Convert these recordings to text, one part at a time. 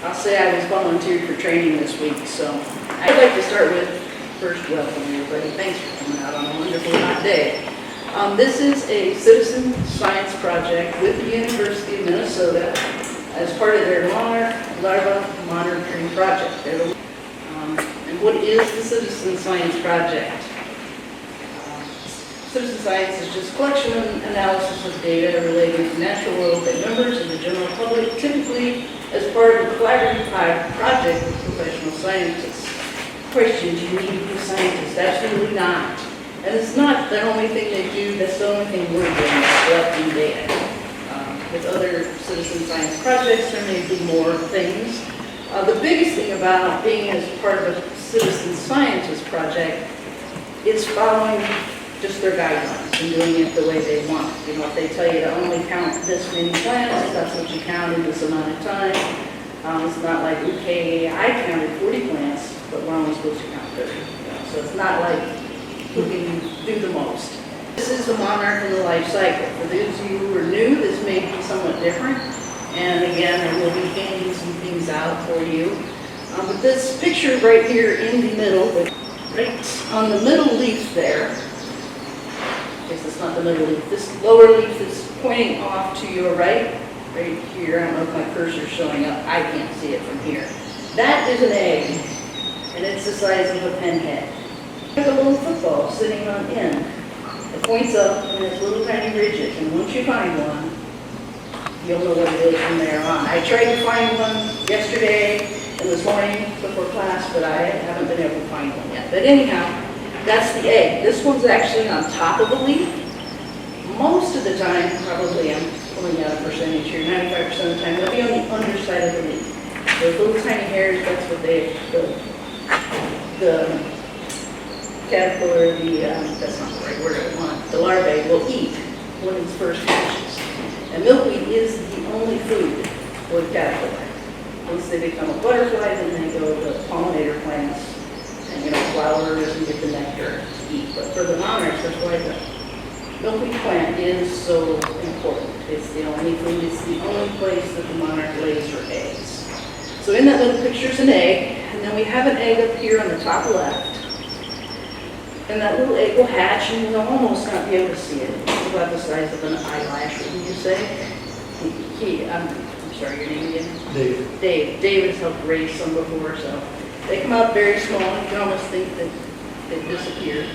I'll say I was volunteered for training this week, so I'd like to start with first welcome everybody. Thanks for coming out on a wonderful hot day. This is a citizen science project with the University of Minnesota as part of their Monarch Monitoring Project. And what is the citizen science project? Citizen science is just collection and analysis of data relating to natural world that members of the general public, typically as part of a collaborative project with professional scientists. Question, do you need to be a scientist? Absolutely not. And it's not the only thing they do, that's the only thing we're doing, is collecting data. With other citizen science projects, there may be more things. The biggest thing about being as part of a citizen scientist project is following just their guidelines and doing it the way they want. You know, if they tell you to only count this many plants, that's what you count in this amount of time. It's not like, okay, I counted 40 plants, but we're only supposed to count 30. You know? So it's not like who can do the most. This is the Monarch and the life cycle. For those of you who are new, this may be somewhat different. And again, I will be handing some things out for you. But this picture right here in the middle, right on the middle leaf there, I guess it's not the middle leaf, this lower leaf is pointing off to your right here. I don't know if my cursor's showing up. I can't see it from here. That is an egg, and it's the size of a pinhead. There's a little football sitting on end. It points up, and it's little tiny ridges, and once you find one, you'll know what it is from there on. I tried to find one yesterday and this morning before class, but I haven't been able to find one yet. But anyhow, that's the egg. This one's actually on top of a leaf. Most of the time, probably I'm pulling out a percentage here, 95% of the time, they'll be on the underside of the leaf. Those little tiny hairs, that's what the caterpillar, that's not the right word I want, the larvae will eat when it's first hatches. And milkweed is the only food for the caterpillar. Once they become a butterfly, then they go to pollinator plants and, you know, flowers and get the nectar to eat. But for the monarchs, that's why the milkweed plant is so important. It's the only food, it's the only place that the monarch lays her eggs. So in that little picture is an egg, and then we have an egg up here on the top left. And that little egg will hatch, and you'll almost not be able to see it. It's about the size of an eyelash, wouldn't you say? I'm sorry, your name again? Dave. David has helped raise some before, so they come out very small. You can almost think that they've disappeared.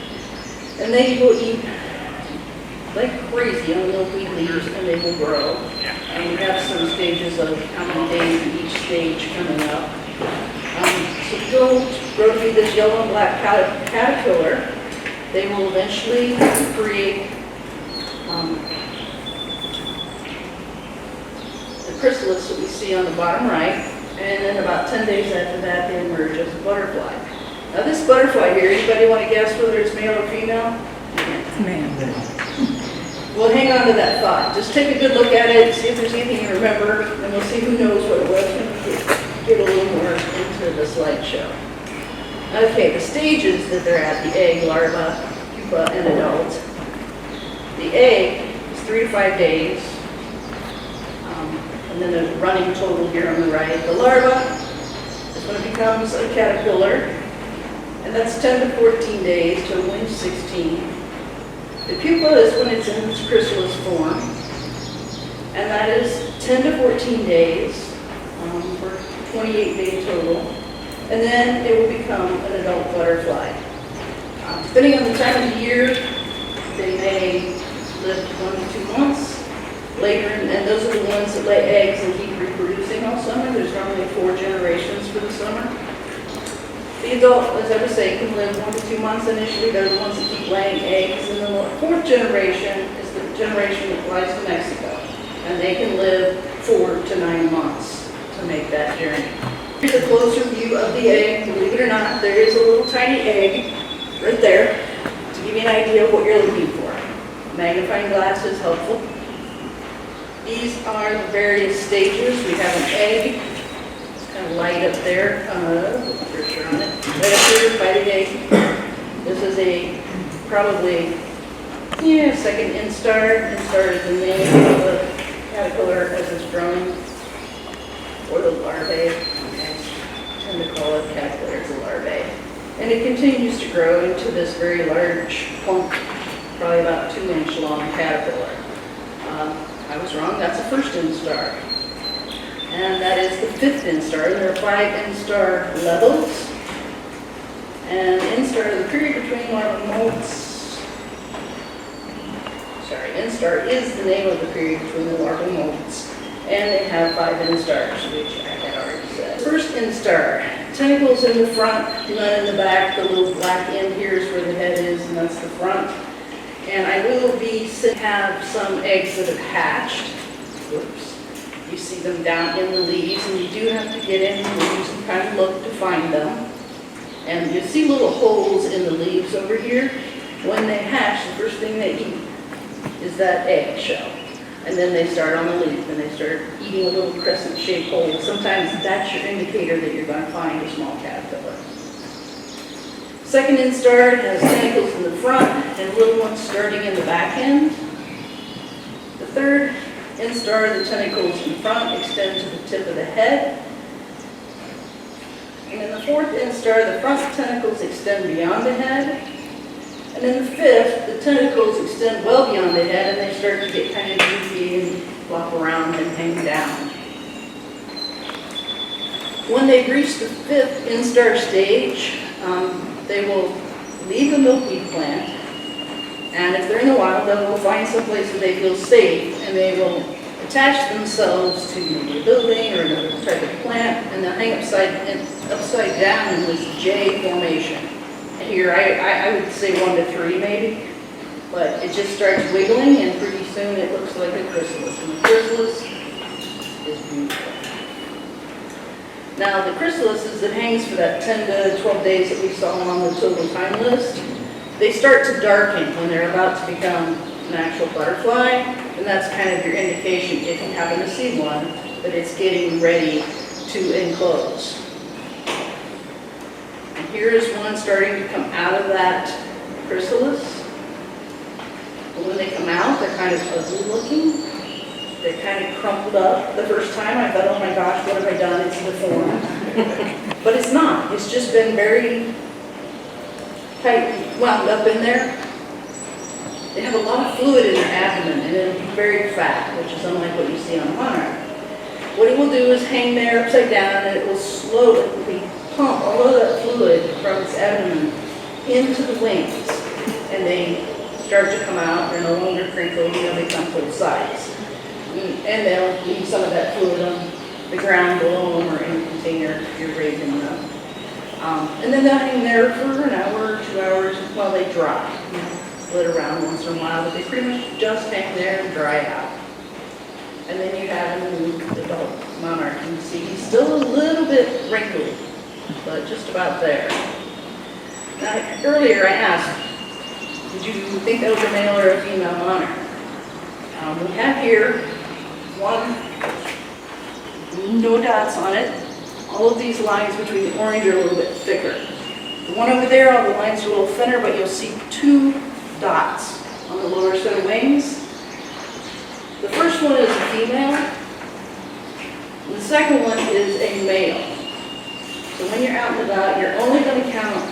And they will eat like crazy on milkweed leaves, and they will grow. And we have some stages of how many days in each stage coming up. So to grow to be this yellow and black caterpillar, they will eventually create the chrysalis that we see on the bottom right, and then about 10 days after that, they emerge as a butterfly. Now this butterfly here, anybody want to guess whether it's male or female? It's male. Well, hang on to that thought. Just take a good look at it, see if there's anything you remember, and we'll see who knows what it was when we get a little more into the slideshow. Okay, the stages that they're at, the egg, larva, pupa, and adult. The egg is 3 to 5 days, and then there's a running total here on the right. The larva is when it becomes a caterpillar, and that's 10 to 14 days to when 16. The pupa is when it's in its chrysalis form, and that is 10 to 14 days for 28-day total. And then it will become an adult butterfly. Depending on the time of the year, they may live 1 to 2 months later, and those are the ones that lay eggs and keep reproducing all summer. There's normally 4 generations for the summer. The adult, as I was saying, can live 1 to 2 months initially. They're the ones that keep laying eggs. And then the 4th generation is the generation that flies to Mexico. And they can live 4 to 9 months to make that journey. Here's a closer view of the egg. Believe it or not, there is a little tiny egg right there to give you an idea of what you're looking for. Magnifying glass is helpful. These are the various stages. We have an egg. It's kind of light up there. Picture on it. Right up here by the egg. This is a probably second instar. Instar is the name of the caterpillar as it's growing. or the larvae. I tend to call it caterpillars the larvae. And it continues to grow into this very large, plump, probably about 2-inch long caterpillar. I was wrong, that's a first instar. And that is the 5th instar. There are 5 instar levels. And instar is the period between larval molts. Sorry, instar is the name of the period between the larval molts. And they have 5 instars, which I had already said. First instar, tentacles in the front, none in the back. The little black end here is where the head is, and that's the front. And I will have some eggs that have hatched. Whoops. You see them down in the leaves, and you do have to get in the leaves and kind of look to find them. And you see little holes in the leaves over here. When they hatch, the first thing they eat is that egg shell. And then they start on the leaf, and they start eating a little crescent-shaped hole. Sometimes that's your indicator that you're going to find a small caterpillar. Second instar has tentacles in the front and little ones starting in the back end. The third instar, the tentacles in front extend to the tip of the head. And in the 4th instar, the front tentacles extend beyond the head. And in the 5th, the tentacles extend well beyond the head, and they start to get kind of goofy and flop around and hang down. When they reach the 5th instar stage, they will leave the milkweed plant, and if they're in the wild, they will find some place where they feel safe, and they will attach themselves to maybe a building or another type of plant, and they'll hang upside down in this J formation. Here, I would say 1 to 3 maybe, but it just starts wiggling, and pretty soon it looks like a chrysalis, and the chrysalis is beautiful. Now, the chrysalises that hangs for that 10 to 12 days that we saw on the total time list, they start to darken when they're about to become an actual butterfly, and that's kind of your indication, if you happen to see one, that it's getting ready to enclose. And here is one starting to come out of that chrysalis. And when they come out, they're kind of ugly looking. They're kind of crumpled up. The first time I thought, oh my gosh, what have I done? It's deformed. But it's not. It's just been very tightly wound up in there. They have a lot of fluid in their abdomen, and it'll be very fat, which is unlike what you see on Monarch. What it will do is hang there upside down, and it will slowly pump all of that fluid from its abdomen into the wings, and they start to come out. They're no longer crinkled, they come full size. And they'll leave some of that fluid on the ground below them or in a container if you're raising them. And then they'll hang there for an hour or 2 hours while they dry. Split around once in a while, but they pretty much just hang there and dry out. And then you have a new adult monarch. You can see he's still a little bit wrinkly, but just about there. Now, earlier I asked, did you think that was a male or a female monarch? We have here one, no dots on it. All of these lines between the orange are a little bit thicker. The one over there, all the lines are a little thinner, but you'll see 2 dots on the lower set of wings. The first one is a female, and the second one is a male. So when you're out and about, you're only going to count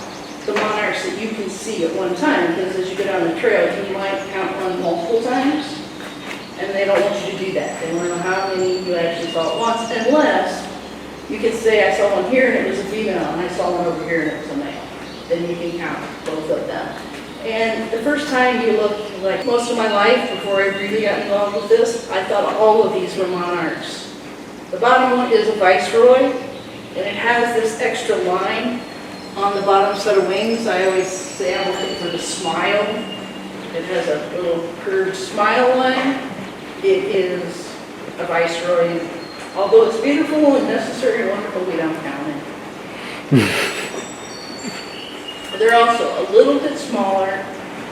the monarchs that you can see at one time, because as you go down the trail, you might count one multiple times. And they don't want you to do that. They want to know how many you actually saw at once, unless you can say, I saw one here and it was a female, and I saw one over here and it was a male. Then you can count both of them. And the first time you look, like most of my life, before I really got involved with this, I thought all of these were monarchs. The bottom one is a viceroy, and it has this extra line on the bottom set of wings. I always say I'm looking for the smile. It has a little curved smile line. It is a viceroy. Although it's beautiful and necessary and wonderful, we don't count it. They're also a little bit smaller,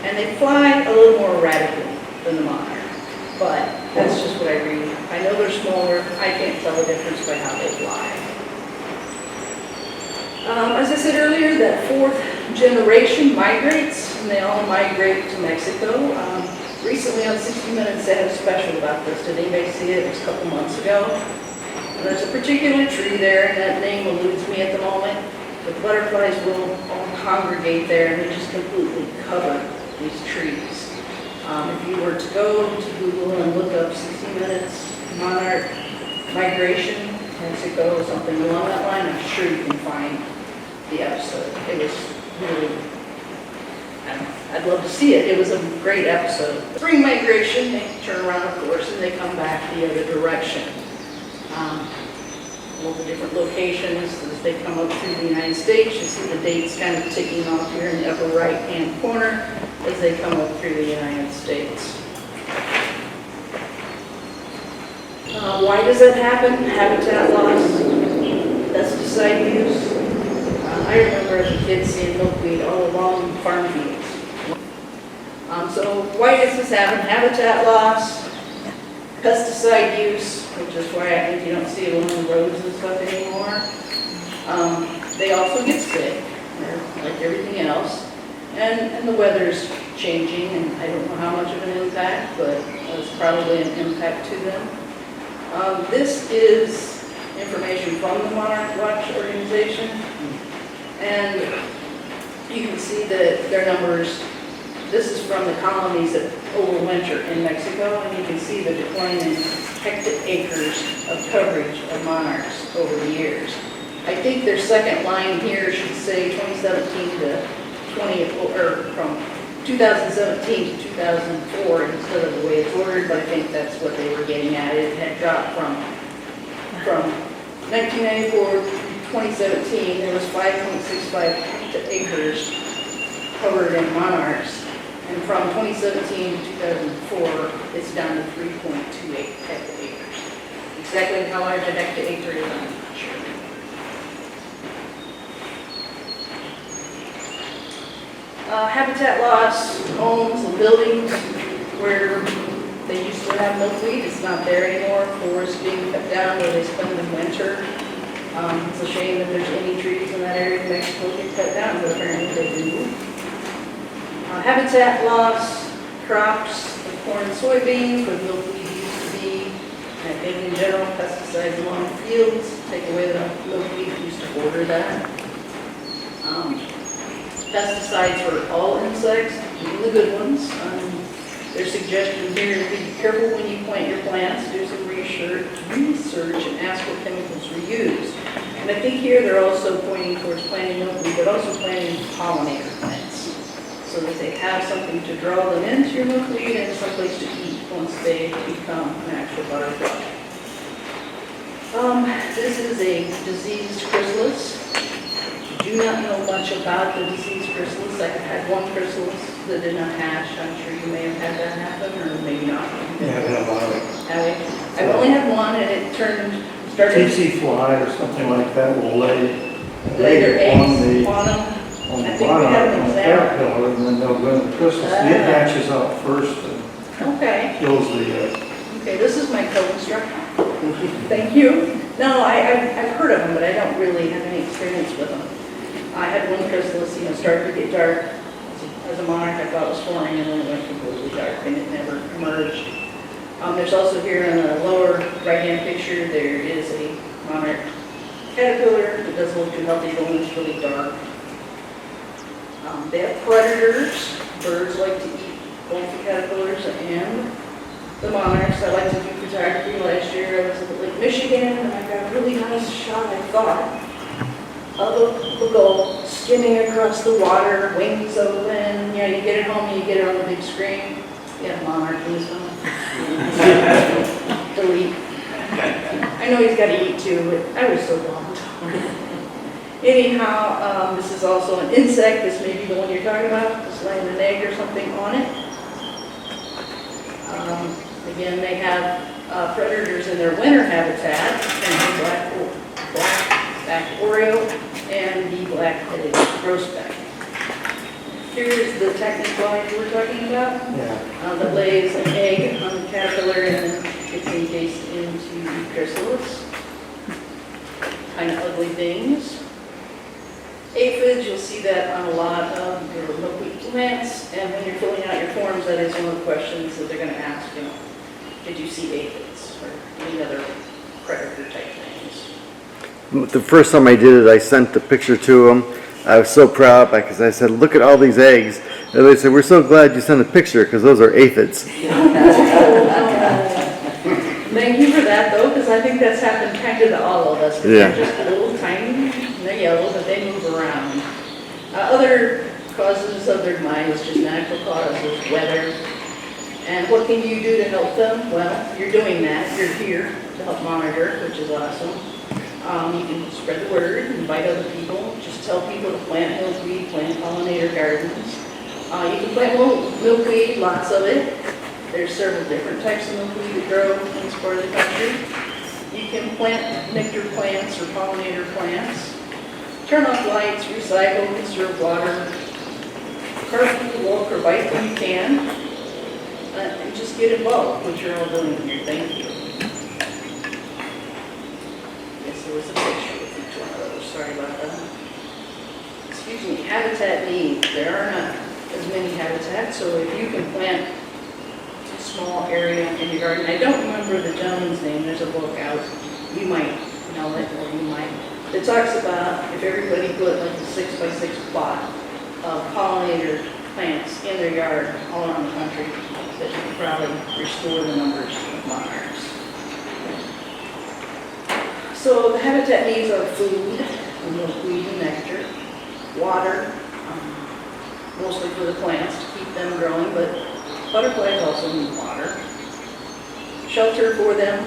and they fly a little more erratically than the monarch. But that's just what I read. I know they're smaller. I can't tell the difference by how they fly. As I said earlier, that 4th generation migrates, and they all migrate to Mexico. Recently on 60 Minutes, they had a special about this. Did anybody see it? It was a couple months ago. There's a particular tree there, and that name eludes me at the moment. The butterflies will all congregate there, and they just completely cover these trees. If you were to go to Google and look up 60 Minutes Monarch Migration, Mexico, or something along that line, I'm sure you can find the episode. It was really, I'd love to see it. It was a great episode. Spring migration, they turn around, of course, and they come back the other direction. All the different locations as they come up through the United States. You see the dates kind of ticking off here in the upper right-hand corner as they come up through the United States. Why does that happen? Habitat loss, pesticide use. I remember as a kid seeing milkweed all along farm fields. So why does this happen? Habitat loss, pesticide use, which is why I think you don't see it along the roads and stuff anymore. They also get sick, like everything else. And the weather's changing, and I don't know how much of an impact, but it's probably an impact to them. This is information from the Monarch Watch organization, and you can see that their numbers. This is from the colonies that overwinter in Mexico, and you can see the decline in hectares of coverage of monarchs over the years. I think their second line here should say 2017 to 20, or from 2017 to 2004 instead of the way it's ordered, but I think that's what they were getting at. It had dropped from 1994 to 2017, there was 5.65 hectares covered in monarchs. And from 2017 to 2004, it's down to 3.28 hectares. Exactly how large a hectare is, I'm not sure. Habitat loss, homes and buildings where they used to have milkweed, it's not there anymore. Forests being cut down where they spend the winter. It's a shame that there's any trees in that area of Mexico get cut down, but apparently they do. Habitat loss, crops, like corn and soybeans, where milkweed used to be. I think in general, pesticides along the fields, take away the milkweed used to border that. Pesticides for all insects, even the good ones. Their suggestion here is be careful when you plant your plants, do some research and ask what chemicals were used. And I think here they're also pointing towards planting milkweed, but also planting pollinator plants, so that they have something to draw them into your milkweed and someplace to eat once they become an actual butterfly. This is a diseased chrysalis. Do not know much about the diseased chrysalis. I had one chrysalis that did not hatch. I'm sure you may have had that happen, or maybe not. Yeah, I've had a lot of it. I've only had one, and it started. TC fly or something like that will lay their eggs on them. On the I think we bottom, have an on the example. caterpillar, and then they'll go in the chrysalis. It hatches out first and Okay. kills the Okay, this is my co-instructor. Thank you. No, I've heard of them, but I don't really have any experience with them. I had one chrysalis, started to get dark. As a monarch, I thought it was flying, and then it went completely dark, and it never emerged. There's also here in the lower right-hand picture, there is a monarch caterpillar. It doesn't look too healthy, but when it's really dark. They have predators. Birds like to eat both the caterpillars and the monarchs. I like to do photography. Last year I was at Lake Michigan, and I got a really nice shot, I thought, of a gull skimming across the water, wings open. You get it home and you get it on the big screen. Yeah, monarch in his mouth. Delete. I know he's got to eat too, but I was so bummed. Anyhow, this is also an insect. This may be the one you're talking about, just laying an egg or something on it. Again, they have predators in their winter habitat, and black oriole and the black-headed grosbeck. Here's the technicline we're talking about. That lays an egg on the caterpillar and then gets encased into the chrysalis. Kind of ugly things. Aphids, you'll see that on a lot of your milkweed plants, and when you're filling out your forms, that is one of the questions that they're going to ask, did you see aphids or any other predator type thing? The first time I did it, I sent the picture to them. I was so proud because I said, look at all these eggs. And they said, we're so glad you sent a picture because those are aphids. Thank you for that, though, because I think that's happened kind of to all of us. 'Cause Yeah. They're just little tiny, and they're yellow, but they move around. Other causes of their demise, just natural causes, weather. And what can you do to help them? Well, you're doing that. You're here to help monitor, which is awesome. You can spread the word, invite other people, just tell people to plant milkweed, plant pollinator gardens. You can plant milkweed, lots of it. There's several different types of milkweed that grow in this part of the country. You can plant nectar plants or pollinator plants. Turn off lights, recycle, conserve water. Carpool, walk, or bike when you can. And just get involved, which you're all doing here. Thank you. Yes, there was a picture with each one of those. Sorry about that. Excuse me, habitat needs. There are not as many habitats, so if you can plant a small area in your garden. I don't remember the gentleman's name. There's a book out. You might know it, or you might. It talks about if everybody put like a 6x6 plot of pollinator plants in their yard all around the country, that you could probably restore the numbers of monarchs. So the habitat needs are food, milkweed and nectar, water, mostly for the plants to keep them growing, but butterflies also need water. Shelter for them,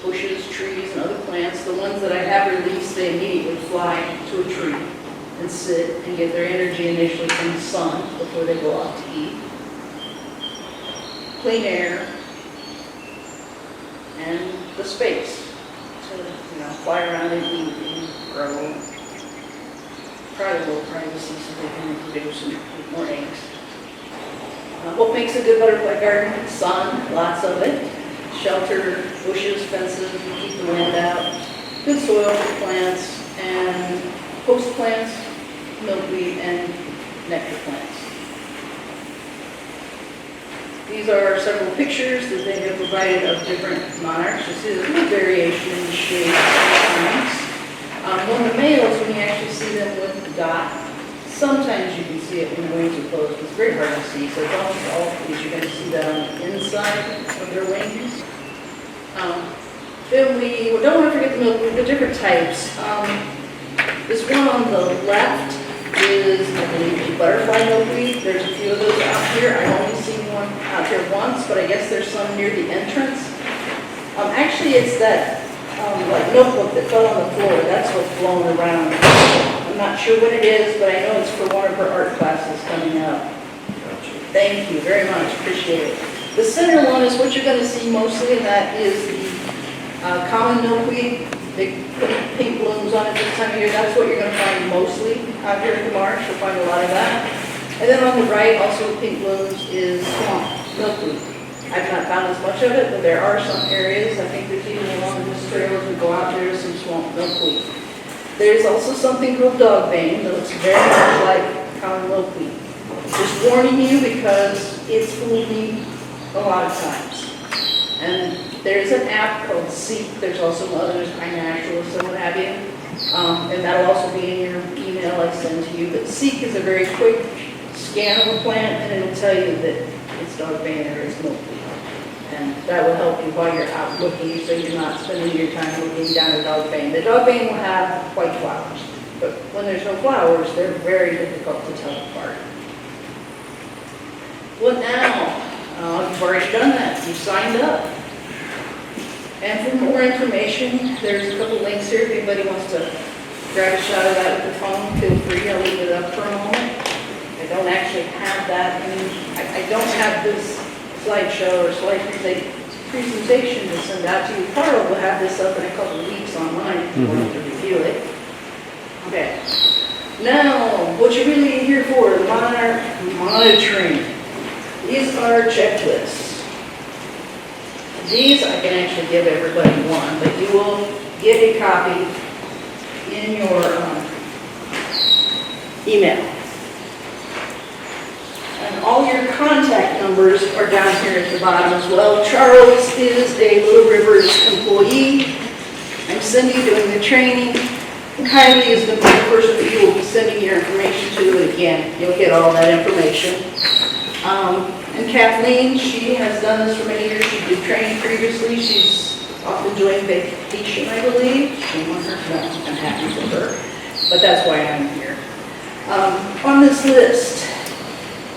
bushes, trees, and other plants. The ones that I have released, they immediately fly to a tree and sit and get their energy initially from the sun before they go out to eat. Clean air and the space to fly around and eat and grow. Probably a little privacy so they can reproduce and eat more eggs. What makes a good butterfly garden? Sun, lots of it. Shelter, bushes, fences, to keep the wind out. Good soil for plants and host plants, milkweed, and nectar plants. These are several pictures that they have provided of different monarchs. You see there's a little variation in the shape sometimes. When the males, when you actually see them with the dot, sometimes you can see it when the wings are closed. It's very hard to see, so don't all of these, you're going to see that on the inside of their wings. Then we don't want to forget the different types. This one on the left is, I believe, a butterfly milkweed. There's a few of those out here. I've only seen one out here once, but I guess there's some near the entrance. Actually, it's that like notebook that fell on the floor. That's what's blowing around. I'm not sure what it is, but I know it's for one of her art classes coming up. Thank you very much. Appreciate it. The center one is what you're going to see mostly, and that is the common milkweed. Big pink blooms on it this time of year. That's what you're going to find mostly out here in the marsh. You'll find a lot of that. And then on the right, also with pink blooms, is swamp milkweed. I've not found as much of it, but there are some areas. I think there's even along this trail as we go out there is some swamp milkweed. There's also something called dogbane that looks very much like common milkweed. Just warning you because it's fooled me a lot of times. And there's an app called Seek. There's also others, iNaturalist and what have you. And that'll also be in your email I send to you. But Seek is a very quick scan of a plant, and it'll tell you that it's dogbane or it's milkweed. And that will help you while you're out looking, so you're not spending your time looking down at dogbane. The dogbane will have white flowers, but when there's no flowers, they're very difficult to tell apart. What now? You've already done that. You've signed up. And for more information, there's a couple links here. If anybody wants to grab a shot of that with the phone, feel free. I'll leave it up for a moment. I don't actually have that. I don't have this slideshow or slide presentation to send out to you. Carl will have this up in a couple of weeks online if you want to review it. Okay. Now, what you're really here for, Monarch Monitoring. These are checklists. These I can actually give everybody one, but you will get a copy in your email. And all your contact numbers are down here at the bottom as well. Charles is a Little Rivers employee, I'm Cindy doing the training. Kylie is the person that you will be sending your information to, and again, you'll get all that information. And Kathleen, she has done this for many years. She did training previously. She's off enjoying vacation, I believe. Shame on her. No, I'm happy for her. But that's why I'm here. On this list,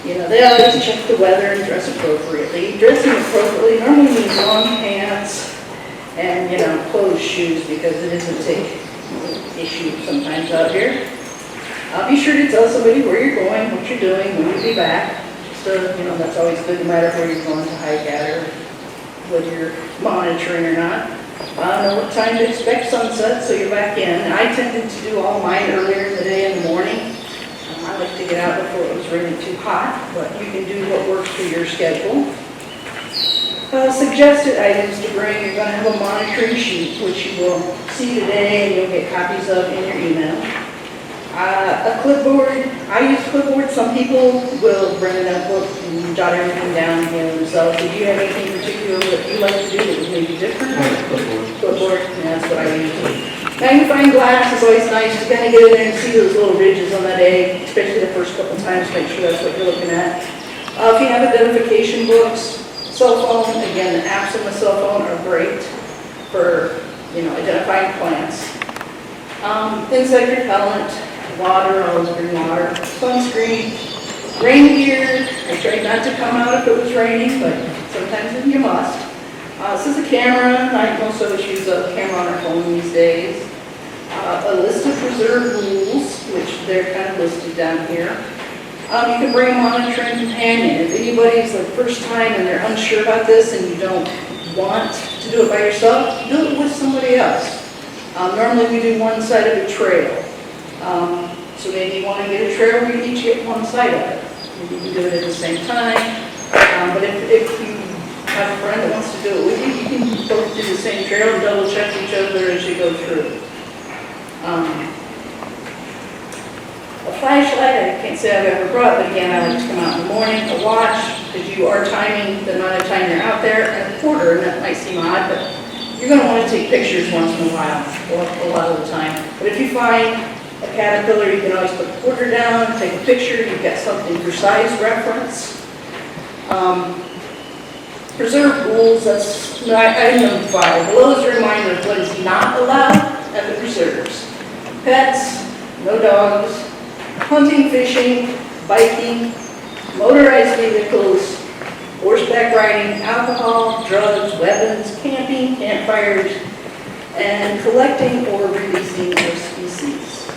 you know, they always check the weather and dress appropriately. Dressing appropriately normally means long pants and, you know, closed shoes, because it is a big issue sometimes out here. Be sure to tell somebody where you're going, what you're doing, when you'll be back. So, you know, that's always good, no matter where you're going to hike at or whether you're monitoring or not. Know what time to expect sunset, so you're back in. I tended to do all mine earlier in the day in the morning. I like to get out before it was really too hot, but you can do what works for your schedule. Suggested items to bring: you're going to have a monitoring sheet, which you will see today and you'll get copies of in your email. A clipboard. I use clipboard. Some people will bring a notebook and jot everything down here themselves. Do you have anything particular that you like to do that was maybe different? Clipboard. Yeah, that's what I use. Magnifying glass is always nice to kind of get in there and see those little ridges on that egg, especially the first couple times. Make sure that's what you're looking at. If you have identification books, cell phone, again, the apps on the cell phone are great for, you know, identifying plants. Insect repellent, water, always bring water, sunscreen, rain gear. I tried not to come out if it was raining, but sometimes you must. This is a camera. Most of us use a camera on our phone these days. A list of preserve rules, which they're kind of listed down here. You can bring a monitoring companion. If anybody's the first time and they're unsure about this and you don't want to do it by yourself, do it with somebody else. Normally we do one side of a trail. So maybe you want to get a trail where you each get one side of it. Maybe you can do it at the same time. But if you have a friend that wants to do it with you, you can both do the same trail and double check each other as you go through. A flashlight, I can't say I've ever brought, but again, I like to come out in the morning. A watch, because you are timing the amount of time you're out there, and a quarter, and that might seem odd, but you're going to want to take pictures once in a while, or a lot of the time. But if you find a caterpillar, you can always put the quarter down, take a picture, you've got something for size reference. Preserve rules, that's item number 5. Below is a reminder of what is not allowed at the preserves. Pets, no dogs, hunting, fishing, biking, motorized vehicles, horseback riding, alcohol, drugs, weapons, camping, campfires, and collecting or releasing of species.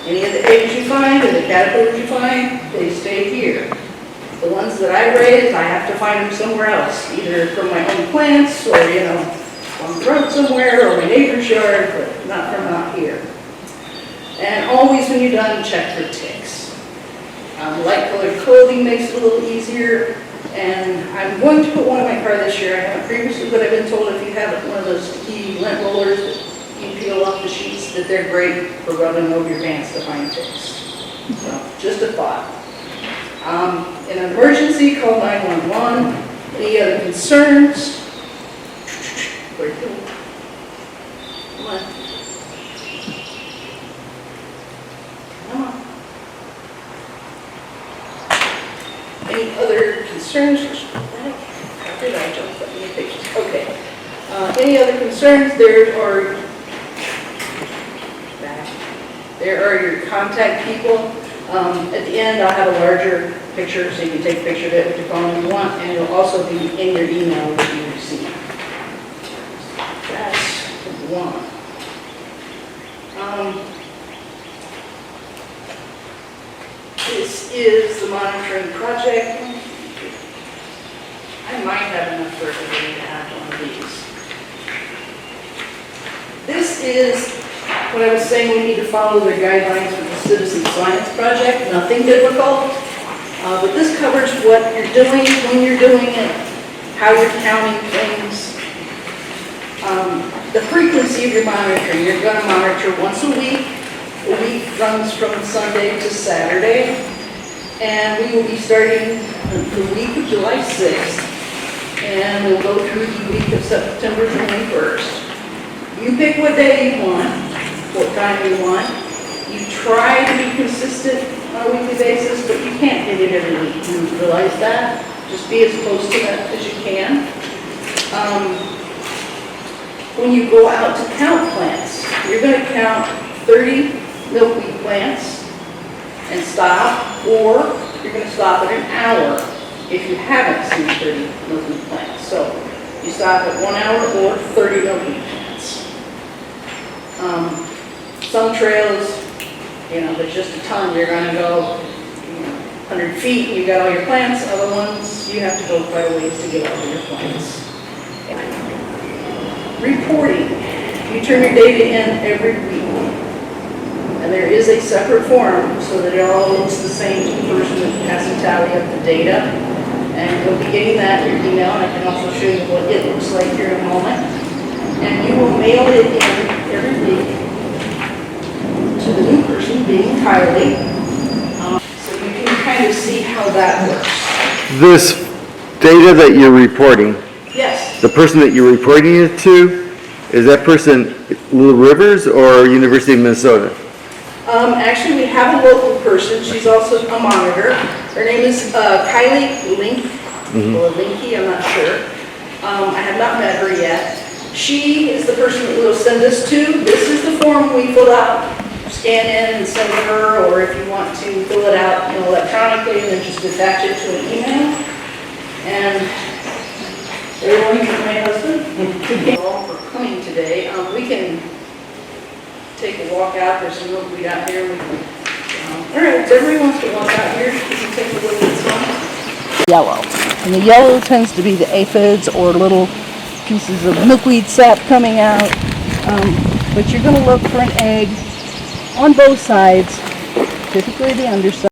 Any of the eggs you find or the caterpillars you find, they stay here. The ones that I raise, I have to find them somewhere else, either from my own plants or, you know, on the road somewhere or my neighbor's yard, but not from out here. And always when you're done, check for ticks. Light colored clothing makes it a little easier. And I'm going to put one in my car this year. I haven't previously, but I've been told if you have one of those sticky lint rollers that you peel off the sheets, that they're great for rubbing over your pants to find ticks. So, just a thought. In an emergency, call 911. Any other concerns? Where'd it go? Come on. Come on. Any other concerns? How did I jump up any pictures? Okay. Any other concerns? There are your contact people. At the end, I'll have a larger picture, so you can take a picture of it with your phone if you want, and it'll also be in your email that you receive. That's one. This is the monitoring project. I might have enough for everybody to have one of these. This is what I was saying, we need to follow the guidelines for the Citizen Science Project. Nothing difficult, but this covers what you're doing, when you're doing it, how you're counting things, the frequency of your monitoring. You're going to monitor once a week. The week runs from Sunday to Saturday, and we will be starting the week of July 6th, and we'll go through the week of September 21st. You pick what day you want, what time you want. You try to be consistent on a weekly basis, but you can't hit it every week. You realize that? Just be as close to that as you can. When you go out to count plants, you're going to count 30 milkweed plants and stop, or you're going to stop at an hour if you haven't seen 30 milkweed plants. So you stop at 1 hour or 30 milkweed plants. Some trails, there's just a ton. You're going to go 100 feet and you got all your plants. Other ones, you have to go quite a ways to get all your plants. Reporting. You turn your data in every week. And there is a separate form so that it all looks the same to the person that has to tally up the data. And you'll be getting that in your email, and I can also show you what it looks like here in a moment. And you will mail it in every week to the new person, being Kylie. So you can kind of see how that works. This data that you're reporting, Yes. the person that you're reporting it to, is that person Little Rivers or University of Minnesota? Actually, we have a local person. She's also a monitor. Her name is Kylie Link, or Linky, I'm not sure. I have not met her yet. She is the person that we'll send this to. This is the form we fill out, scan in and send to her, or if you want to fill it out electronically, then just attach it to an email. And everyone except my husband, all for coming today. We can take a walk out. There's some milkweed out here. All right, if everybody wants to walk out here, you can take a look at some. Yellow. And the yellow tends to be the aphids or little pieces of milkweed sap coming out. But you're going to look for an egg on both sides, typically the underside.